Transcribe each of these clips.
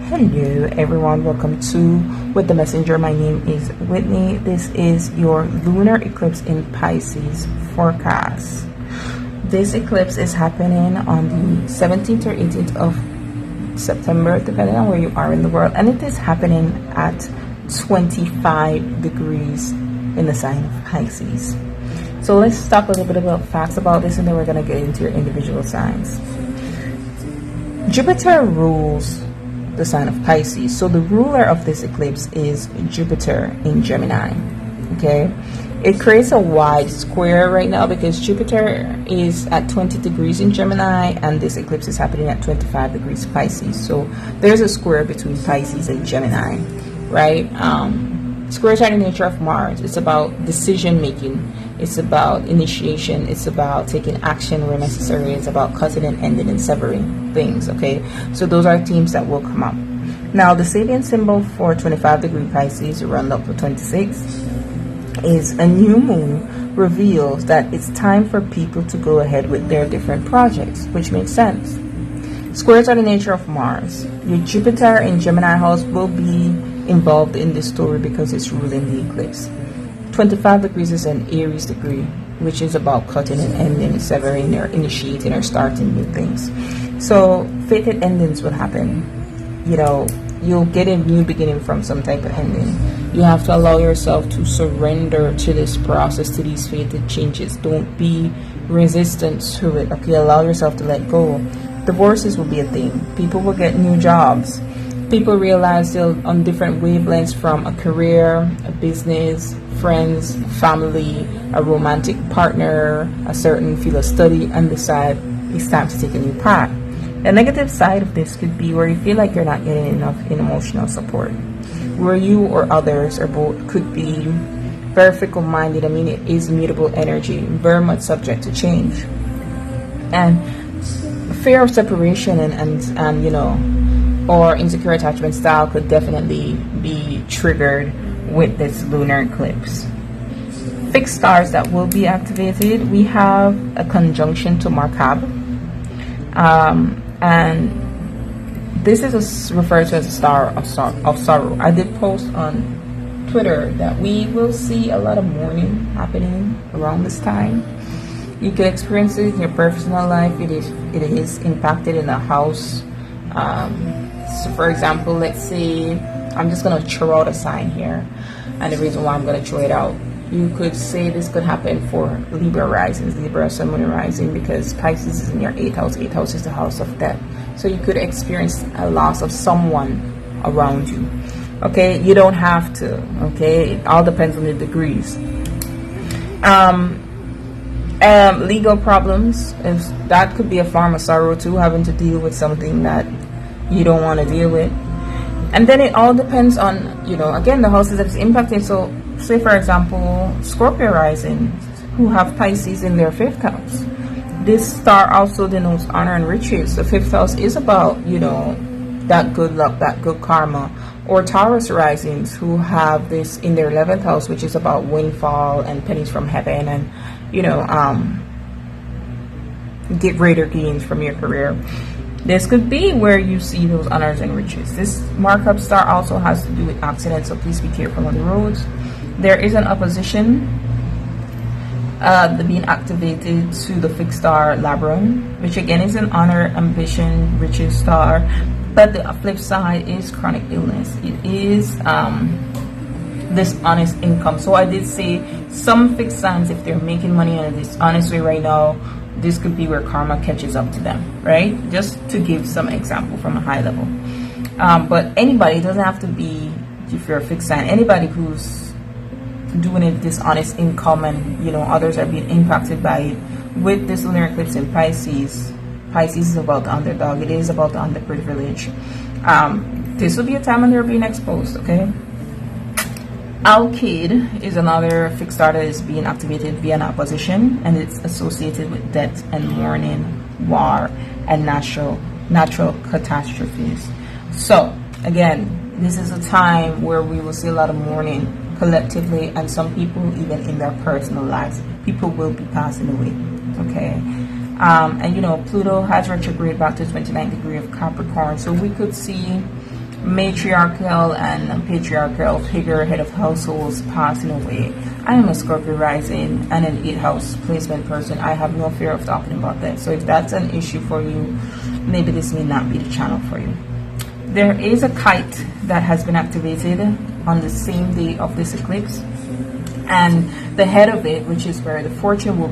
Hello everyone, welcome to With the Messenger. My name is Whitney. This is your lunar eclipse in Pisces forecast. This eclipse is happening on the 17th or 18th of September, depending on where you are in the world, and it is happening at 25 degrees in the sign of Pisces. So let's talk a little bit about facts about this, and then we're going to get into your individual signs. Jupiter rules the sign of Pisces, so the ruler of this eclipse is Jupiter in Gemini. Okay, it creates a wide square right now because Jupiter is at 20 degrees in Gemini and this eclipse is happening at 25 degrees Pisces, so there's a square between Pisces and Gemini, right? Squares are the nature of Mars. It's about decision making, it's about initiation, it's about taking action where necessary, it's about cutting and ending and severing things. Okay, so those are themes that will come up. Now the salient symbol for 25 degree Pisces, round up to 26, is a new moon reveals that it's time for people to go ahead with their different projects, which makes sense. Squares are the nature of Mars. Your Jupiter in Gemini house will be involved in this story because it's ruling the eclipse. 25 degrees is an Aries degree, which is about cutting and ending, severing or initiating or starting new things. So fated endings will happen. You know, you'll get a new beginning from some type of ending. You have to allow yourself to surrender to this process, to these fated changes. Don't be resistant to it. Okay, allow yourself to let go. Divorces will be a thing. People will get new jobs. People realize they're on different wavelengths from a career, a business, friends, family, a romantic partner, a certain field of study, and decide it's time to take a new path. The negative side of this could be where you feel like you're not getting enough in emotional support, where you or others or both could be very fickle-minded. I mean, it is mutable energy, very much subject to change. And fear of separation and you know, or insecure attachment style could definitely be triggered with this lunar eclipse. Fixed stars that will be activated, we have a conjunction to Markab, and this is referred to as a star of sorrow. I did post on Twitter that we will see a lot of mourning happening around this time. You can experience it in your personal life. It is impacted in the house. So for example, let's say I'm just going to throw out a sign here, and the reason why I'm going to throw it out, you could say this could happen for Libra risings, Libra Sun Moon rising, because Pisces is in your 8th house. 8th house is the house of death, so you could experience a loss of someone around you. Okay, you don't have to. Okay, it all depends on the degrees. Legal problems, is that could be a form of sorrow too, having to deal with something that you don't want to deal with. And then it all depends on, you know, again, the houses that's impacted. So say for example Scorpio rising who have Pisces in their 5th house, this star also denotes honor and riches. The 5th house is about, you know, that good luck, that good karma. Or Taurus risings who have this in their 11th house, which is about windfall and pennies from heaven, and you know, get greater gains from your career. This could be where you see those honors and riches. This markup star also has to do with accidents, so please be careful on the roads. There is an opposition being activated to the fixed star Labrum, which again is an honor, ambition, riches star. But the flip side is chronic illness. It is dishonest income. So I did say some fixed signs, if they're making money in a dishonest way right now, this could be where karma catches up to them, right? Just to give some example from a high level. But anybody, it doesn't have to be if you're a fixed sign, anybody who's doing a dishonest income and, you know, others are being impacted by it. With this lunar eclipse in Pisces, Pisces is about the underdog. It is about the underprivileged. This will be a time when they're being exposed, okay? Alkid is another fixed star that is being activated via an opposition, and it's associated with death and mourning, war, and natural catastrophes. So again, this is a time where we will see a lot of mourning collectively, and some people even in their personal lives. People will be passing away, okay? And you know, Pluto has retrograde back to 29th degree of Capricorn, so we could see matriarchal and patriarchal figure, head of households passing away. I am a Scorpio rising and an 8th house placement person. I have no fear of talking about that. So if that's an issue for you, maybe this may not be the channel for you. There is a kite that has been activated on the same day of this eclipse, and the head of it, which is where the fortune will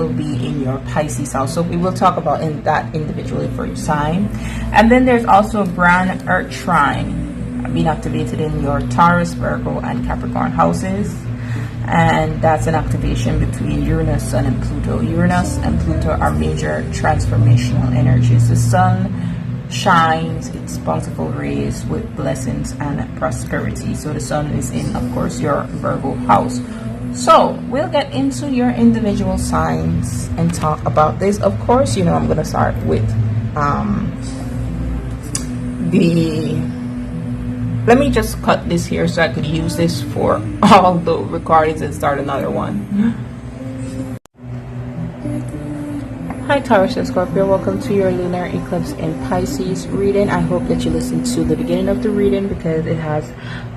be in your Pisces house. So we will talk about that individually for your sign. And then there's also a grand earth trine being activated in your Taurus, Virgo, and Capricorn houses, and that's an activation between Uranus, Sun, and Pluto. Uranus and Pluto are major transformational energies. The Sun shines its bountiful rays with blessings and prosperity. So the Sun is in, of course, your Virgo house. So we'll get into your individual signs and talk about this. Of course, you know, I'm going to start with let me just cut this here so I could use this for all the recordings and start another one. Hi Taurus and Scorpio, welcome to your lunar eclipse in Pisces reading. I hope that you listened to the beginning of the reading because it has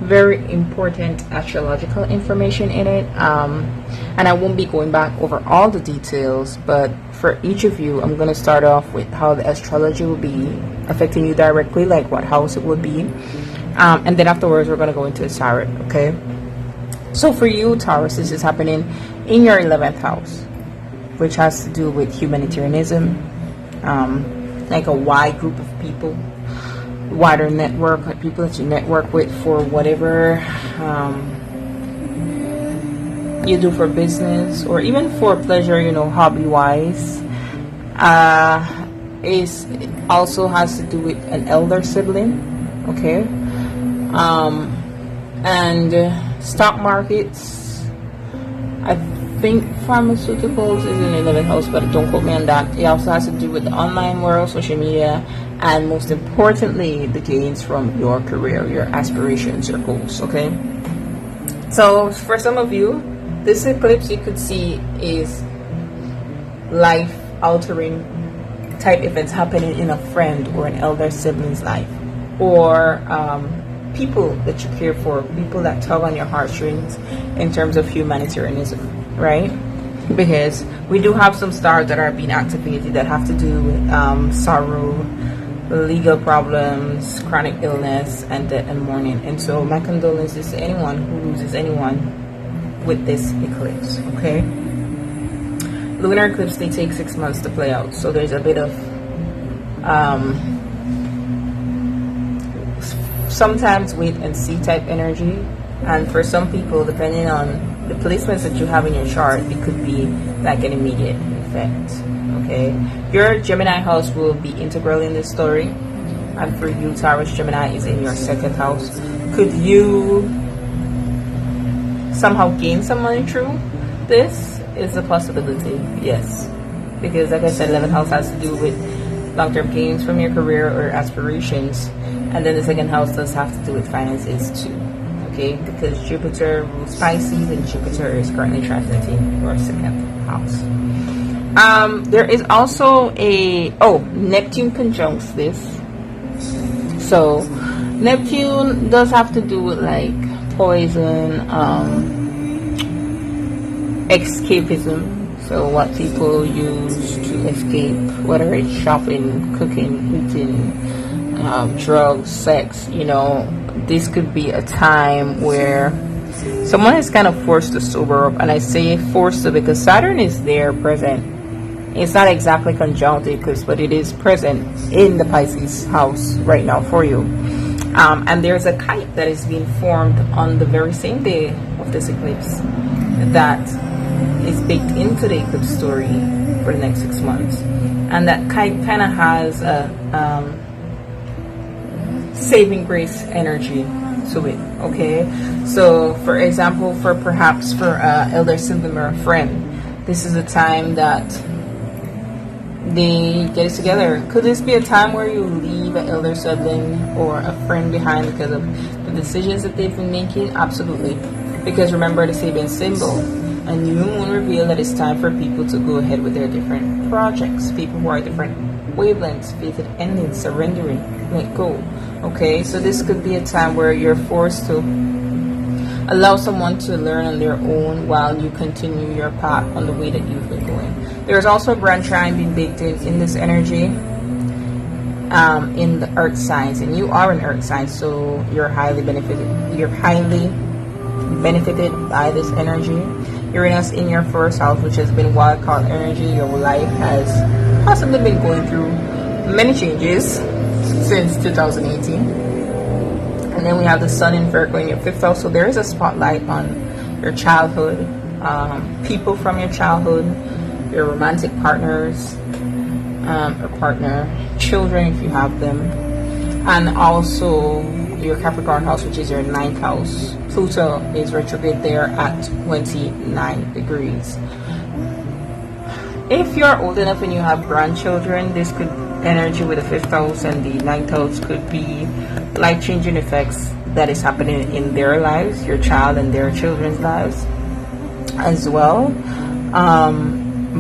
very important astrological information in it, and I won't be going back over all the details, but for each of you I'm going to start off with how the astrology will be affecting you directly, like what house it would be, and then afterwards we're going to go into the tarot. Okay, so for you Taurus, this is happening in your 11th house, which has to do with humanitarianism, like a wide group of people, wider network, like people that you network with for whatever you do for business or even for pleasure, you know, hobby-wise. It also has to do with an elder sibling, okay? And stock markets, I think pharmaceuticals is in the 11th house, but don't quote me on that. It also has to do with the online world, social media, and most importantly, the gains from your career, your aspirations, your goals, okay? So for some of you, this eclipse you could see is life-altering type events happening in a friend or an elder sibling's life, or people that you care for, people that tug on your heartstrings in terms of humanitarianism, right? Because we do have some stars that are being activated that have to do with sorrow, legal problems, chronic illness, and death and mourning. And so my condolences to anyone who loses anyone with this eclipse, okay? Lunar eclipse, they take 6 months to play out, so there's a bit of sometimes wait and see type energy, and for some people, depending on the placements that you have in your chart, it could be like an immediate effect, okay? Your Gemini house will be integral in this story, and for you Taurus, Gemini is in your 2nd house. Could you somehow gain some money through this? Is a possibility, yes, because like I said, 11th house has to do with long-term gains from your career or aspirations, and then the 2nd house does have to do with finances too, okay? Because Jupiter rules Pisces and Jupiter is currently transiting your 2nd house. There is also Neptune conjuncts this. So Neptune does have to do with like poison, escapism. So what people use to escape, whether it's shopping, cooking, eating, drugs, sex, you know, this could be a time where someone is kind of forced to sober up. And I say forced to because Saturn is there present. It's not exactly conjunct eclipse, but it is present in the Pisces house right now for you. And there's a kite that is being formed on the very same day of this eclipse that is baked into the eclipse story for the next 6 months. And that kite kind of has a saving grace energy to it, okay? So for example, for elder sibling or a friend, this is a time that they get it together. Could this be a time where you leave an elder sibling or a friend behind because of the decisions that they've been making? Absolutely. Because remember the Sabian symbol, a new moon revealed that it's time for people to go ahead with their different projects. People who are different wavelengths, fated endings, surrendering. let go. Okay, so this could be a time where you're forced to allow someone to learn on their own while you continue your path on the way that you've been going. There's also a grand trine being baked in this energy, in the earth signs, and you are an earth sign, so you're highly benefited. You're highly benefited by this energy. Uranus in your first house, which has been wild card energy. Your life has possibly been going through many changes since 2018. And then we have the sun in Virgo in your fifth house, so there is a spotlight on your childhood, people from your childhood, your romantic partners, or partner, children if you have them, and also your Capricorn house, which is your ninth house. Pluto is retrograde there at 29 degrees. If you're old enough and you have grandchildren, this could energy with the fifth house and the ninth house could be life-changing effects that is happening in their lives, your child and their children's lives as well.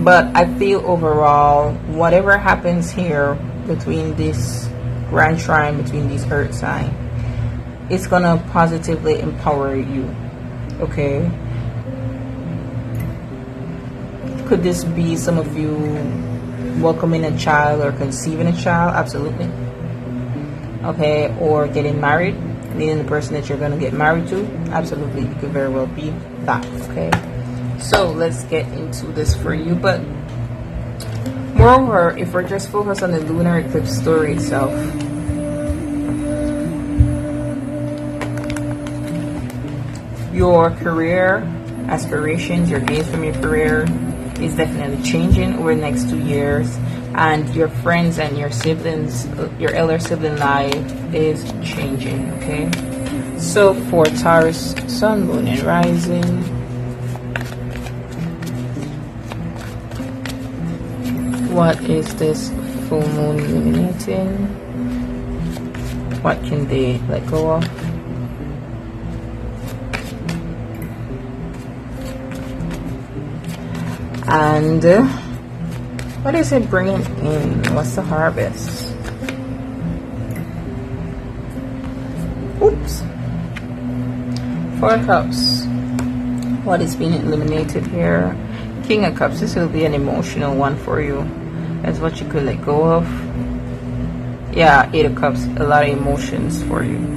But I feel overall, whatever happens here between this grand trine, between these earth signs, it's gonna positively empower you. Okay, could this be some of you welcoming a child or conceiving a child? Absolutely. Okay, or getting married, meaning the person that you're going to get married to? Absolutely, it could very well be that. Okay, so let's get into this for you. But moreover, if we're just focused on the lunar eclipse story itself, your career aspirations, your gains from your career is definitely changing over the next 2 years, and your friends and your siblings, your elder sibling life is changing. Okay, so for Taurus, sun, moon, and rising, what is this full moon illuminating? What can they let go of? And what is it bringing in? What's the harvest? Oops. Four of Cups. What is being eliminated here? King of Cups. This will be an emotional one for you. That's what you could let go of. Yeah, Eight of Cups. A lot of emotions for you.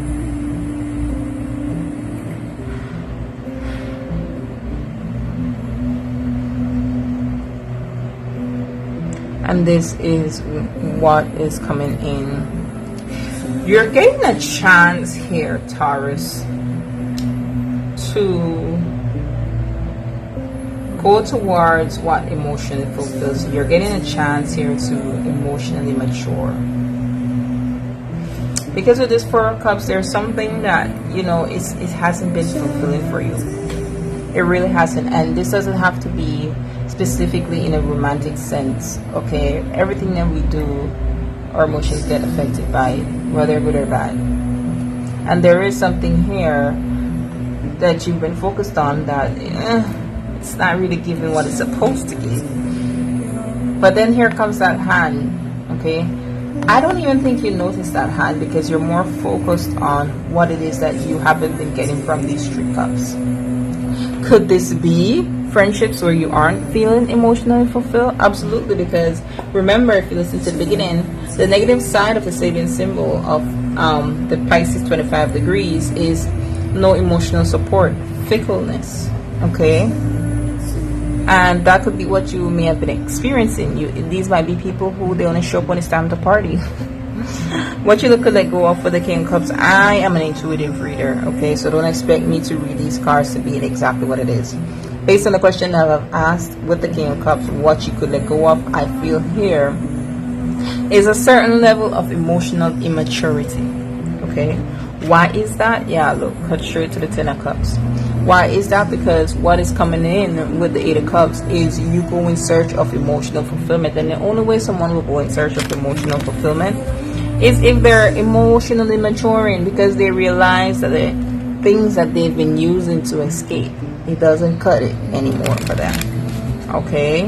And this is what is coming in. You're getting a chance here, Taurus, to go towards what emotionally fulfills you. You're getting a chance here to emotionally mature. Because of this Four of Cups, there's something that, you know, it hasn't been fulfilling for you. It really hasn't. And this doesn't have to be specifically in a romantic sense. Okay, everything that we do, our emotions get affected by it, whether good or bad. And there is something here that you've been focused on that it's not really giving what it's supposed to give. But then here comes that hand. Okay, I don't even think you notice that hand because you're more focused on what it is that you haven't been getting from these three cups. Could this be friendships where you aren't feeling emotionally fulfilled? Absolutely, because remember, if you listen to the beginning, the negative side of the Sabian symbol of the Pisces 25 degrees is no emotional support, fickleness. Okay, and that could be what you may have been experiencing. These might be people who they only show up when it's time to party. What you could let go of for the King of Cups, I am an intuitive reader, okay, so don't expect me to read these cards to be exactly what it is. Based on the question that I've asked with the King of Cups, what you could let go of, I feel here is a certain level of emotional immaturity. Okay, why is that? Yeah, look, cut straight to the Ten of Cups. Why is that? Because what is coming in with the Eight of Cups is you go in search of emotional fulfillment, and the only way someone will go in search of emotional fulfillment is if they're emotionally maturing, because they realize that the things that they've been using to escape, it doesn't cut it anymore for them. Okay,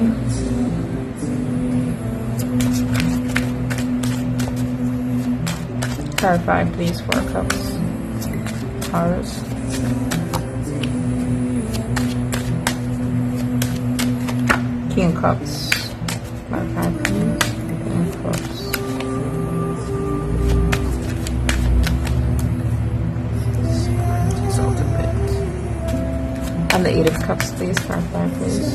Clarify, please, Four of Cups. Taurus. King of Cups. Clarify, please. King of Cups. And the Eight of Cups, please. Clarify, please.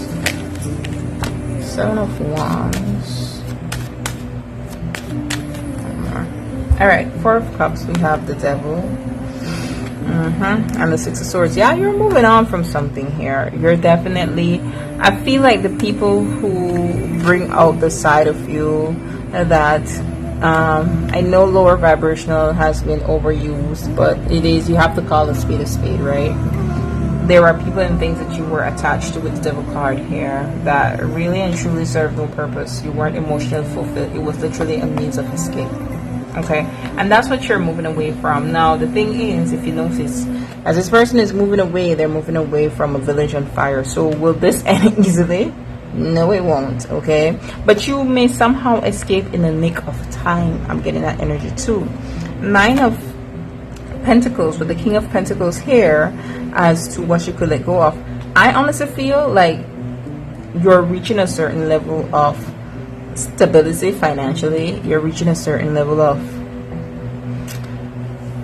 Seven of Wands. Alright, Four of Cups, we have the Devil. And the Six of Swords. Yeah, you're moving on from something here. You're definitely, I feel like the people who bring out the side of you that I know lower vibrational has been overused, but it is, you have to call a spade, right? There are people and things that you were attached to with the Devil card here that really and truly served no purpose. You weren't emotionally fulfilled. It was literally a means of escape. Okay, and that's what you're moving away from. Now the thing is, if you notice, as this person is moving away, they're moving away from a village on fire. So will this end easily? No, it won't. Okay, but you may somehow escape in the nick of time. I'm getting that energy too. Nine of Pentacles with the King of Pentacles here as to what you could let go of. I honestly feel like you're reaching a certain level of stability financially. You're reaching a certain level of,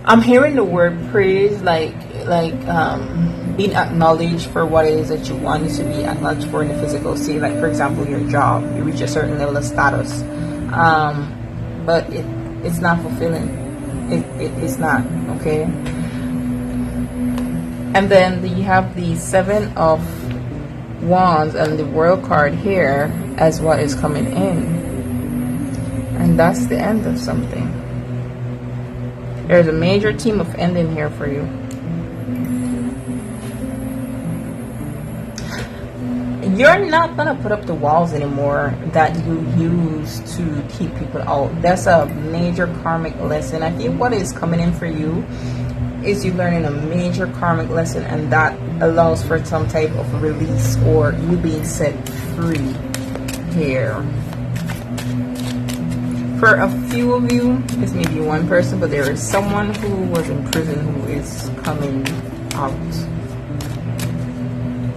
I'm hearing the word praise, like being acknowledged for what it is that you want to be acknowledged for in the physical. See, like for example, your job, you reach a certain level of status, but it's not fulfilling. It's not, okay? And then you have the Seven of Wands and the World card here as what is coming in, and that's the end of something. There's a major theme of ending here for you. You're not gonna put up the walls anymore that you use to keep people out. That's a major karmic lesson. I think what is coming in for you is you learning a major karmic lesson, and that allows for some type of release or you being set free here. For a few of you, this may be one person, but there is someone who was in prison who is coming out,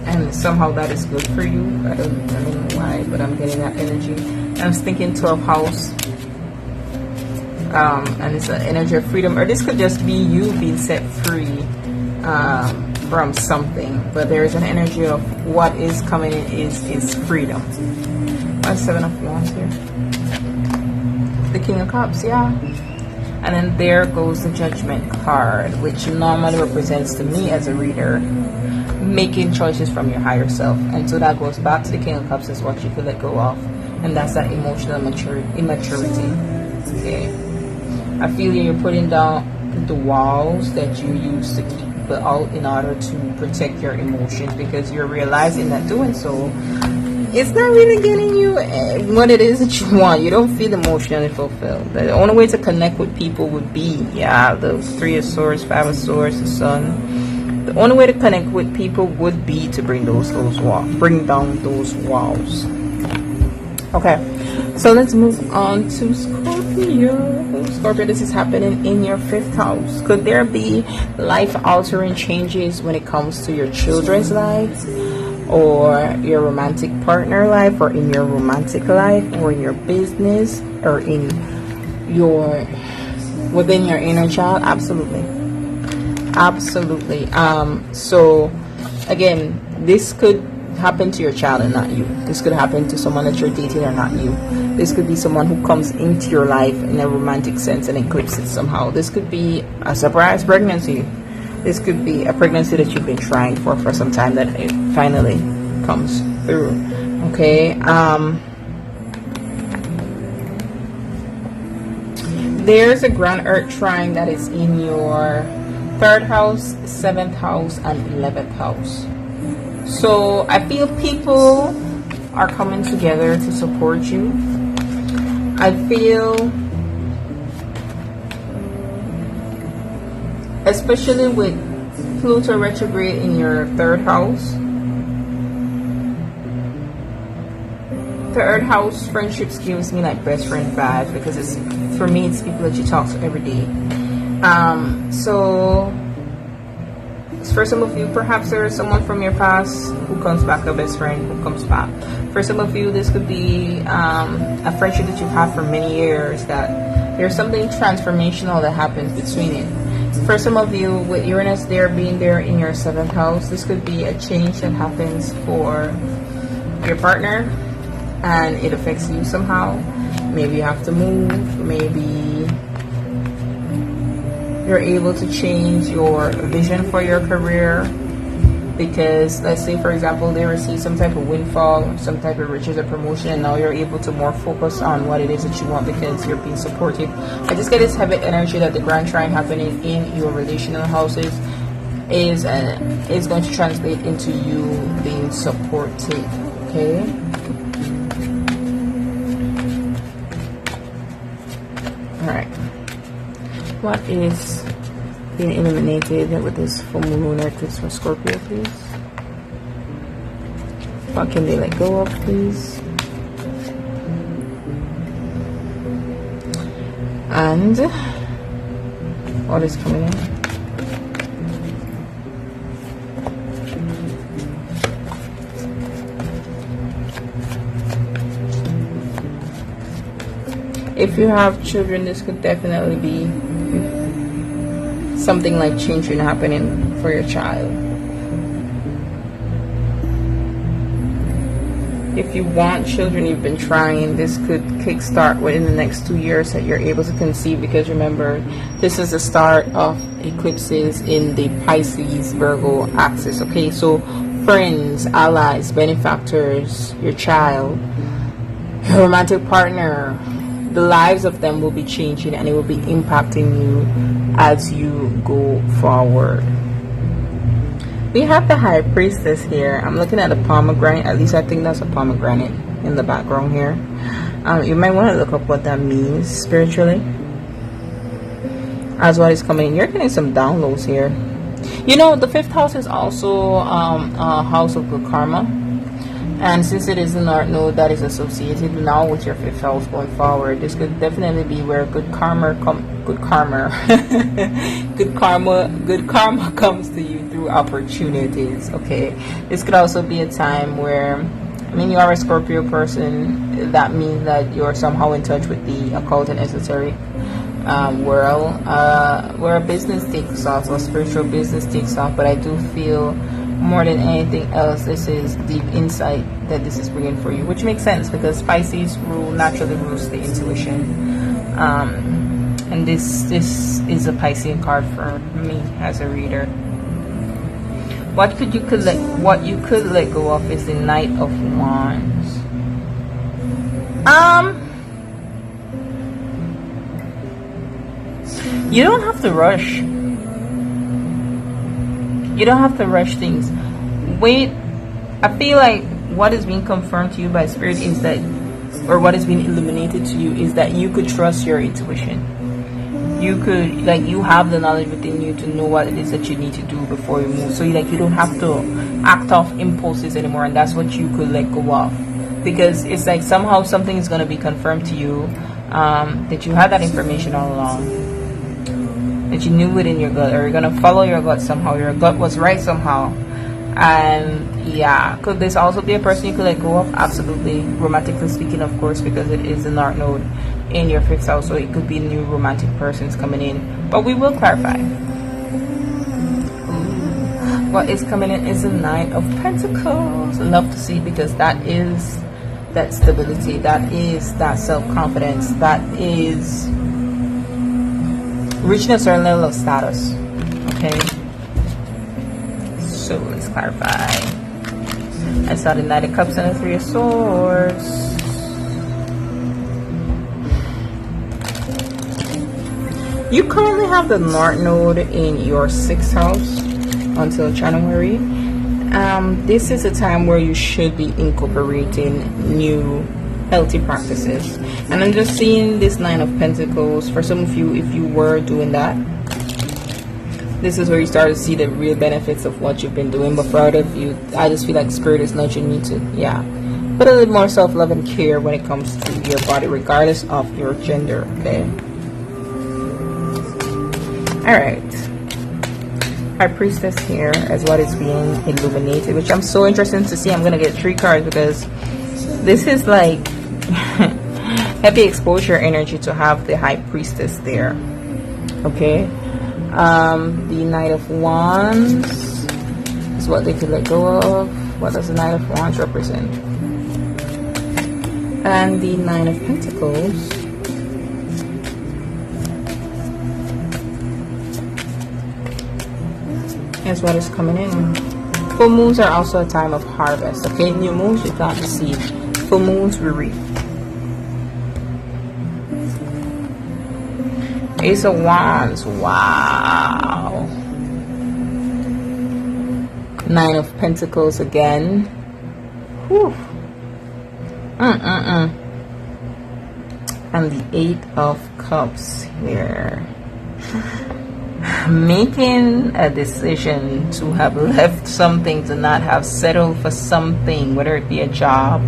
and somehow that is good for you. I don't know why, but I'm getting that energy. I'm thinking 12th house. And it's an energy of freedom, or this could just be you being set free from something, but there is an energy of what is coming in is freedom. Why Seven of Wands here? The King of Cups, yeah. And then there goes the Judgment card, which normally represents to me as a reader making choices from your higher self. And so that goes back to the King of Cups is what you could let go of, and that's that emotional immaturity. Okay, I feel you're putting down the walls that you used to keep people out in order to protect your emotions, because you're realizing that doing so, it's not really getting you what it is that you want. You don't feel emotionally fulfilled. The only way to connect with people would be, yeah, the Three of Swords, Five of Swords, the Sun. The only way to connect with people would be to bring those walls, bring down those walls. Okay, so let's move on to Scorpio. Scorpio, this is happening in your 5th house. Could there be life-altering changes when it comes to your children's lives, or your romantic partner life, or in your romantic life, or in your business, or in your within your inner child? Absolutely. So again, this could happen to your child and not you. This could happen to someone that you're dating or not you. This could be someone who comes into your life in a romantic sense and eclipses somehow. This could be a surprise pregnancy. This could be a pregnancy that you've been trying for some time, that it finally comes through. Okay. There's a grand earth trine that is in your 3rd house, 7th house, and 11th house. So I feel people are coming together to support you. I feel, especially with Pluto retrograde in your 3rd house, third house friendships gives me like best friend vibes, because it's, for me, it's people that you talk to every day. So for some of you, perhaps there is someone from your past who comes back, a best friend who comes back. For some of you, this could be a friendship that you've had for many years, that there's something transformational that happens between it. For some of you, with Uranus there being there in your 7th house, this could be a change that happens for your partner and it affects you somehow. Maybe you have to move, maybe you're able to change your vision for your career, because let's say, for example, they receive some type of windfall, some type of riches or promotion, and now you're able to more focus on what it is that you want because you're being supported. I just get this heavy energy that the grand trine happening in your relational houses is going to translate into you being supported. Okay. All right. What is being illuminated with this full moon lunar eclipse for Scorpio, please? What can they let go of, please? And what is coming in? If you have children, this could definitely be something like changing happening for your child. If you want children, you've been trying, this could kickstart within the next 2 years that you're able to conceive, because remember, this is the start of eclipses in the Pisces Virgo axis. Okay, so friends, allies, benefactors, your child, your romantic partner, the lives of them will be changing, and it will be impacting you as you go forward. We have the High Priestess here. I'm looking at a pomegranate. At least I think that's a pomegranate in the background here. You might want to look up what that means spiritually as what is coming in. You're getting some downloads here. You know, the 5th house is also a house of good karma. And since it is an art node that is associated now with your 5th house going forward, this could definitely be where good karma comes to you through opportunities. Okay, this could also be a time where, I mean, you are a Scorpio person. That means that you're somehow in touch with the occult and esoteric world, where business takes off, or spiritual business takes off. But I do feel, more than anything else, this is deep insight that this is bringing for you, which makes sense because Pisces naturally rules the intuition, and this is a Piscean card for me as a reader. What you could let go of is the Knight of Wands. You don't have to rush. You don't have to rush things. Wait. I feel like what is being confirmed to you by Spirit is that, or what is being illuminated to you is that you could trust your intuition. You could, like, you have the knowledge within you to know what it is that you need to do before you move. So you don't have to act off impulses anymore, and that's what you could let go of. Because it's like somehow something is going to be confirmed to you that you had that information all along. That you knew it in your gut, or you're gonna follow your gut somehow. Your gut was right somehow. And yeah, could this also be a person you could let go of? Absolutely. Romantically speaking, of course, because it is the North Node in your 5th house, so it could be new romantic persons coming in. But we will clarify. Ooh. What is coming in is the Knight of Pentacles. Love to see, because that is that stability, that is that self-confidence, that is reaching a certain level of status. Okay, so let's clarify. I saw the Knight of Cups and the 3 of Swords. You currently have the North Node in your 6th house until January. This is a time where you should be incorporating new healthy practices, and I'm just seeing this 9 of Pentacles. For some of you, if you were doing that, this is where you start to see the real benefits of what you've been doing. But for other of you, I just feel like Spirit is nudging me to Put a little more self-love and care when it comes to your body, regardless of your gender, okay? Alright. Our priestess here is what is being illuminated, which I'm so interested to see. I'm going to get 3 cards because this is like heavy exposure energy to have the high priestess there, okay? The Knight of Wands is what they could let go of. What does the Knight of Wands represent? And the Nine of Pentacles is what is coming in. Full moons are also a time of harvest, okay? New moons we plant the seed. Full moons we reap. Ace of Wands, wow. Nine of Pentacles again. Whew. And the Eight of Cups here. Making a decision to have left something, to not have settled for something, whether it be a job,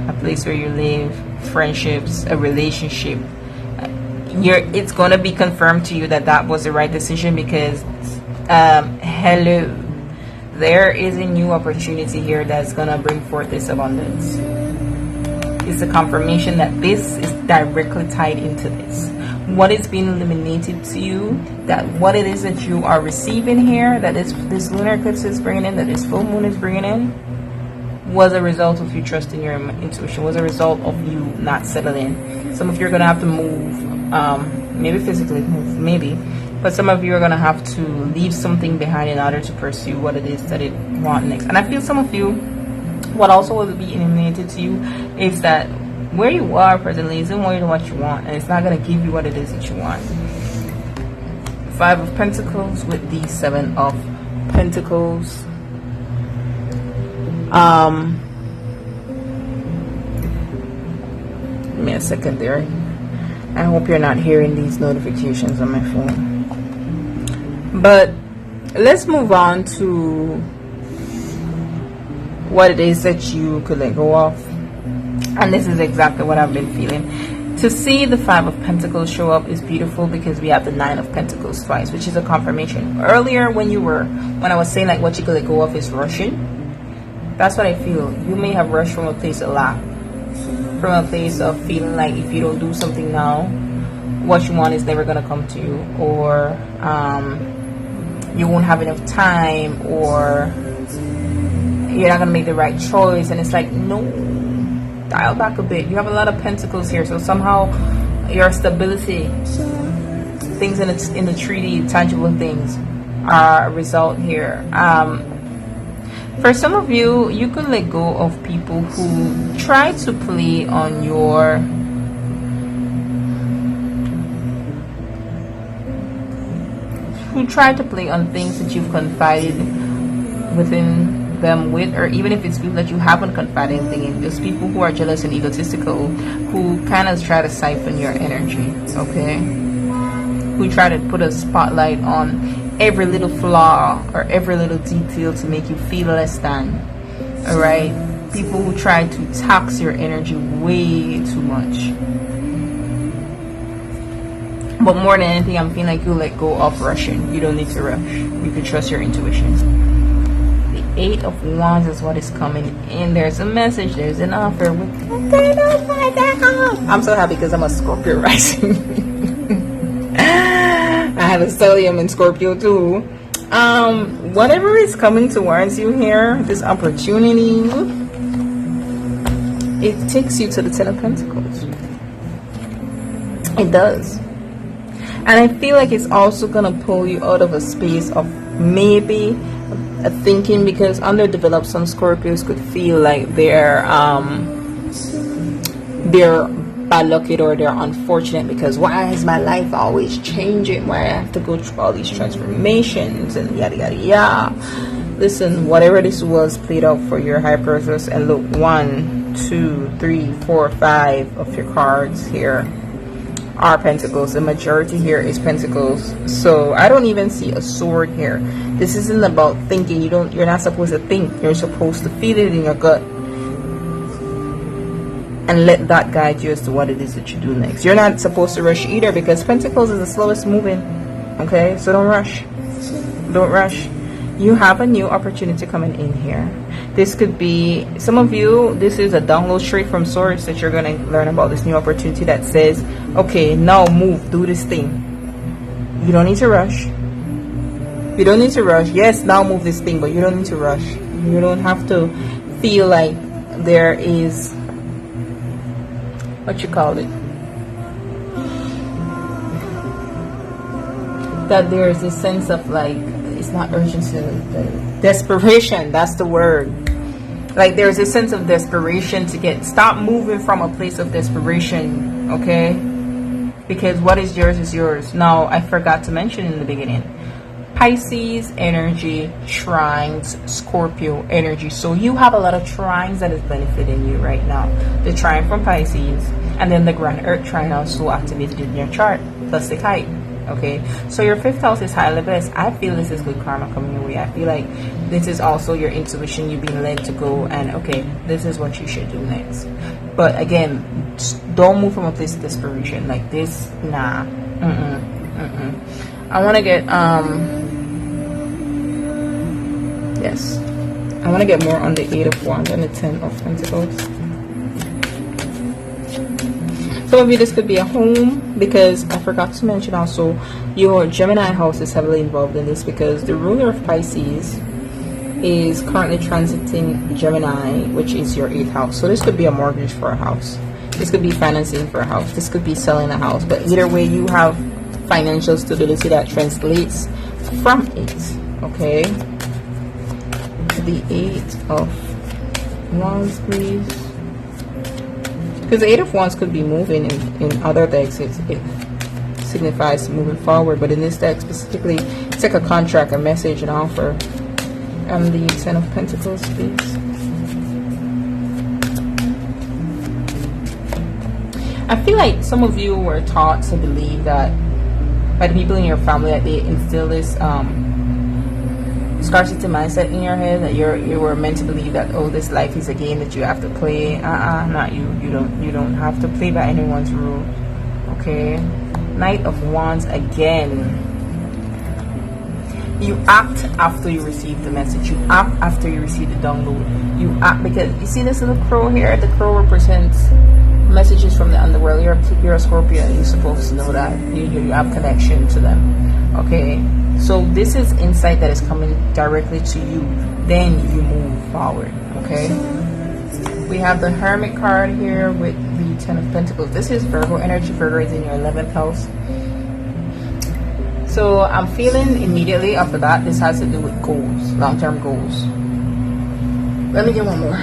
a place where you live, friendships, a relationship. It's going to be confirmed to you that that was the right decision, because hello, there is a new opportunity here that's going to bring forth this abundance. It's a confirmation that this is directly tied into this. What is being illuminated to you, that what it is that you are receiving here, that this lunar eclipse is bringing in, that this full moon is bringing in, was a result of you trusting your intuition, was a result of you not settling. Some of you are going to have to move, maybe physically move, maybe, but some of you are going to have to leave something behind in order to pursue what it is that it want next. And I feel some of you, what also will be illuminated to you is that where you are presently isn't more than what you want, and it's not going to give you what it is that you want. Five of Pentacles with the Seven of Pentacles. Give me a second there. I hope you're not hearing these notifications on my phone. But let's move on to what it is that you could let go of. And this is exactly what I've been feeling. To see the Five of Pentacles show up is beautiful, because we have the Nine of Pentacles twice, which is a confirmation. Earlier when I was saying like what you could let go of is rushing, that's what I feel. You may have rushed from a place of lack, from a place of feeling like if you don't do something now, what you want is never going to come to you, or you won't have enough time, or you're not going to make the right choice. And it's like, no, dial back a bit. You have a lot of pentacles here, so somehow your stability, things in the treaty, tangible things, are a result here. For some of you, you can let go of people who try to play on your things that you've confided within them with, or even if it's people that you haven't confided anything in. There's people who are jealous and egotistical, who kind of try to siphon your energy, okay? Who try to put a spotlight on every little flaw or every little detail to make you feel less than, all right? People who try to tax your energy way too much. But more than anything, I'm feeling like you let go of rushing. You don't need to rush. You can trust your intuition. Eight of Wands is what is coming in. There's a message, there's an offer with I'm so happy because I'm a Scorpio rising. I have a stellium in Scorpio too. Whatever is coming towards you here, this opportunity, it takes you to the Ten of Pentacles. It does. And I feel like it's also gonna pull you out of a space of maybe thinking, because underdeveloped, some Scorpios could feel like they're bad lucky or they're unfortunate, because why is my life always changing? Why I have to go through all these transformations and yada yada yada. Listen, whatever this was played out for your high purpose. And look, 1, 2, 3, 4, 5 of your cards here are pentacles. The majority here is pentacles. So I don't even see a sword here. This isn't about thinking. You're not supposed to think. You're supposed to feel it in your gut. and let that guide you as to what it is that you do next. You're not supposed to rush either, because Pentacles is the slowest moving. Okay, so don't rush. Don't rush. You have a new opportunity coming in here. This could be, some of you, this is a download straight from source that you're going to learn about this new opportunity that says, okay, now move, do this thing. You don't need to rush. You don't need to rush. Yes, now move this thing, but you don't need to rush. You don't have to feel like there is, what you call it, that there is a sense of like, it's not urgency, desperation, that's the word. Like there's a sense of desperation to stop moving from a place of desperation, okay? Because what is yours is yours. Now, I forgot to mention in the beginning, Pisces energy trines Scorpio energy. So you have a lot of trines that is benefiting you right now. The trine from Pisces, and then the grand earth trine also activated in your chart, plus the kite. Okay, so your 5th house is highly blessed. I feel this is good karma coming your way. I feel like this is also your intuition, you being led to go and, okay, this is what you should do next. But again, don't move from a place of desperation like this. Nah. I want to get yes, I want to get more on the 8 of Wands and the 10 of Pentacles. Some of you, this could be a home, because I forgot to mention also your Gemini house is heavily involved in this, because the ruler of Pisces is currently transiting Gemini, which is your 8th house. So this could be a mortgage for a house. This could be financing for a house. This could be selling a house. But either way, you have financial stability that translates from it. Okay. The 8 of Wands, please. Because the 8 of Wands could be moving in other decks. It signifies moving forward. But in this deck specifically, it's like a contract, a message, an offer. And the 10 of Pentacles, please. I feel like some of you were taught to believe that by the people in your family that they instill this scarcity mindset in your head, that you were meant to believe that, oh, this life is a game that you have to play. Not you. You don't have to play by anyone's rule. Okay. Knight of Wands again. You act after you receive the message. You act after you receive the download. You act because you see this little crow here. The crow represents messages from the underworld. You're a Scorpio, and you're supposed to know that you have connection to them. Okay. So this is insight that is coming directly to you. Then you move forward. Okay. We have the Hermit card here with the 10 of Pentacles. This is Virgo energy. Virgo is in your 11th house. So I'm feeling immediately after that this has to do with goals, long-term goals. Let me get one more.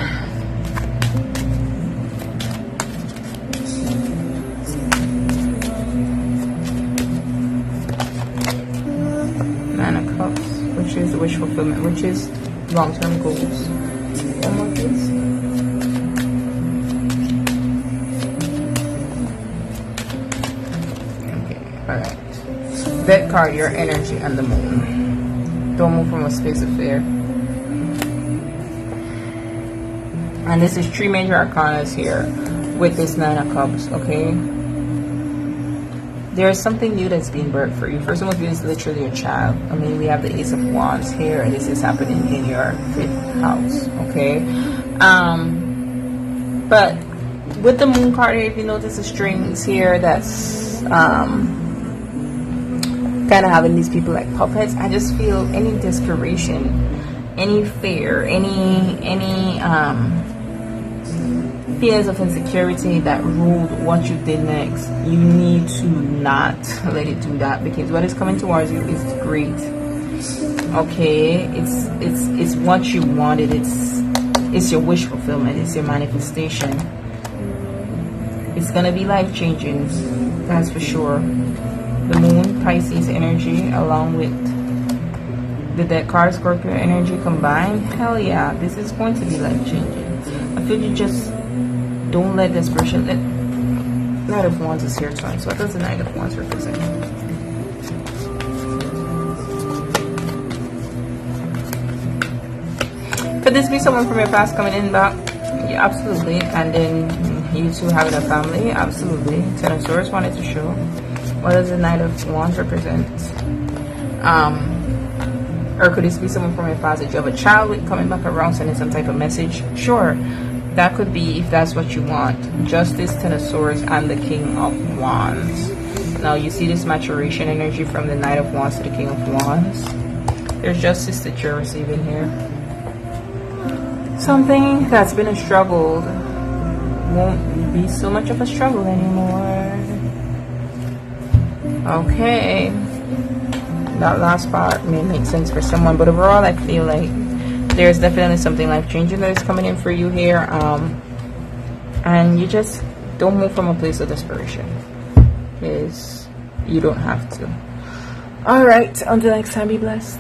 Which is the wish fulfillment, which is long-term goals. One more, please. Okay, alright. That card, your energy and the moon. Don't move from a space of fear. And this is 3 major arcanas here with this 9 of Cups, okay? There is something new that's being birthed for you. For some of you, it's literally a child. I mean, we have the Ace of Wands here, and this is happening in your 5th house, okay? But with the Moon card here, if you notice the strings here, that's kind of having these people like puppets. I just feel any desperation, any fear, any fears of insecurity that ruled what you did next, you need to not let it do that, because what is coming towards you is great. Okay, it's what you wanted. It's your wish fulfillment. It's your manifestation. It's gonna be life changing, that's for sure. The Moon, Pisces energy, along with the Taurus Scorpio energy combined, hell yeah, this is going to be life changing. I feel you just don't let desperation. Knight of Wands is here twice. So what does the Knight of Wands represent? Could this be someone from your past coming in back? Yeah, absolutely. And then you two having a family, absolutely. Ten of Swords wanted to show. What does the Knight of Wands represent? Or could this be someone from your past that you have a child with coming back around, sending some type of message? Sure, that could be if that's what you want. Justice, Ten of Swords, and the King of Wands. Now you see this maturation energy from the Knight of Wands to the King of Wands. There's justice that you're receiving here. Something that's been a struggle won't be so much of a struggle anymore. Okay. That last part may make sense for someone, but overall I feel like there's definitely something life-changing that is coming in for you here. And you just don't move from a place of desperation, because you don't have to. All right, until next time, be blessed.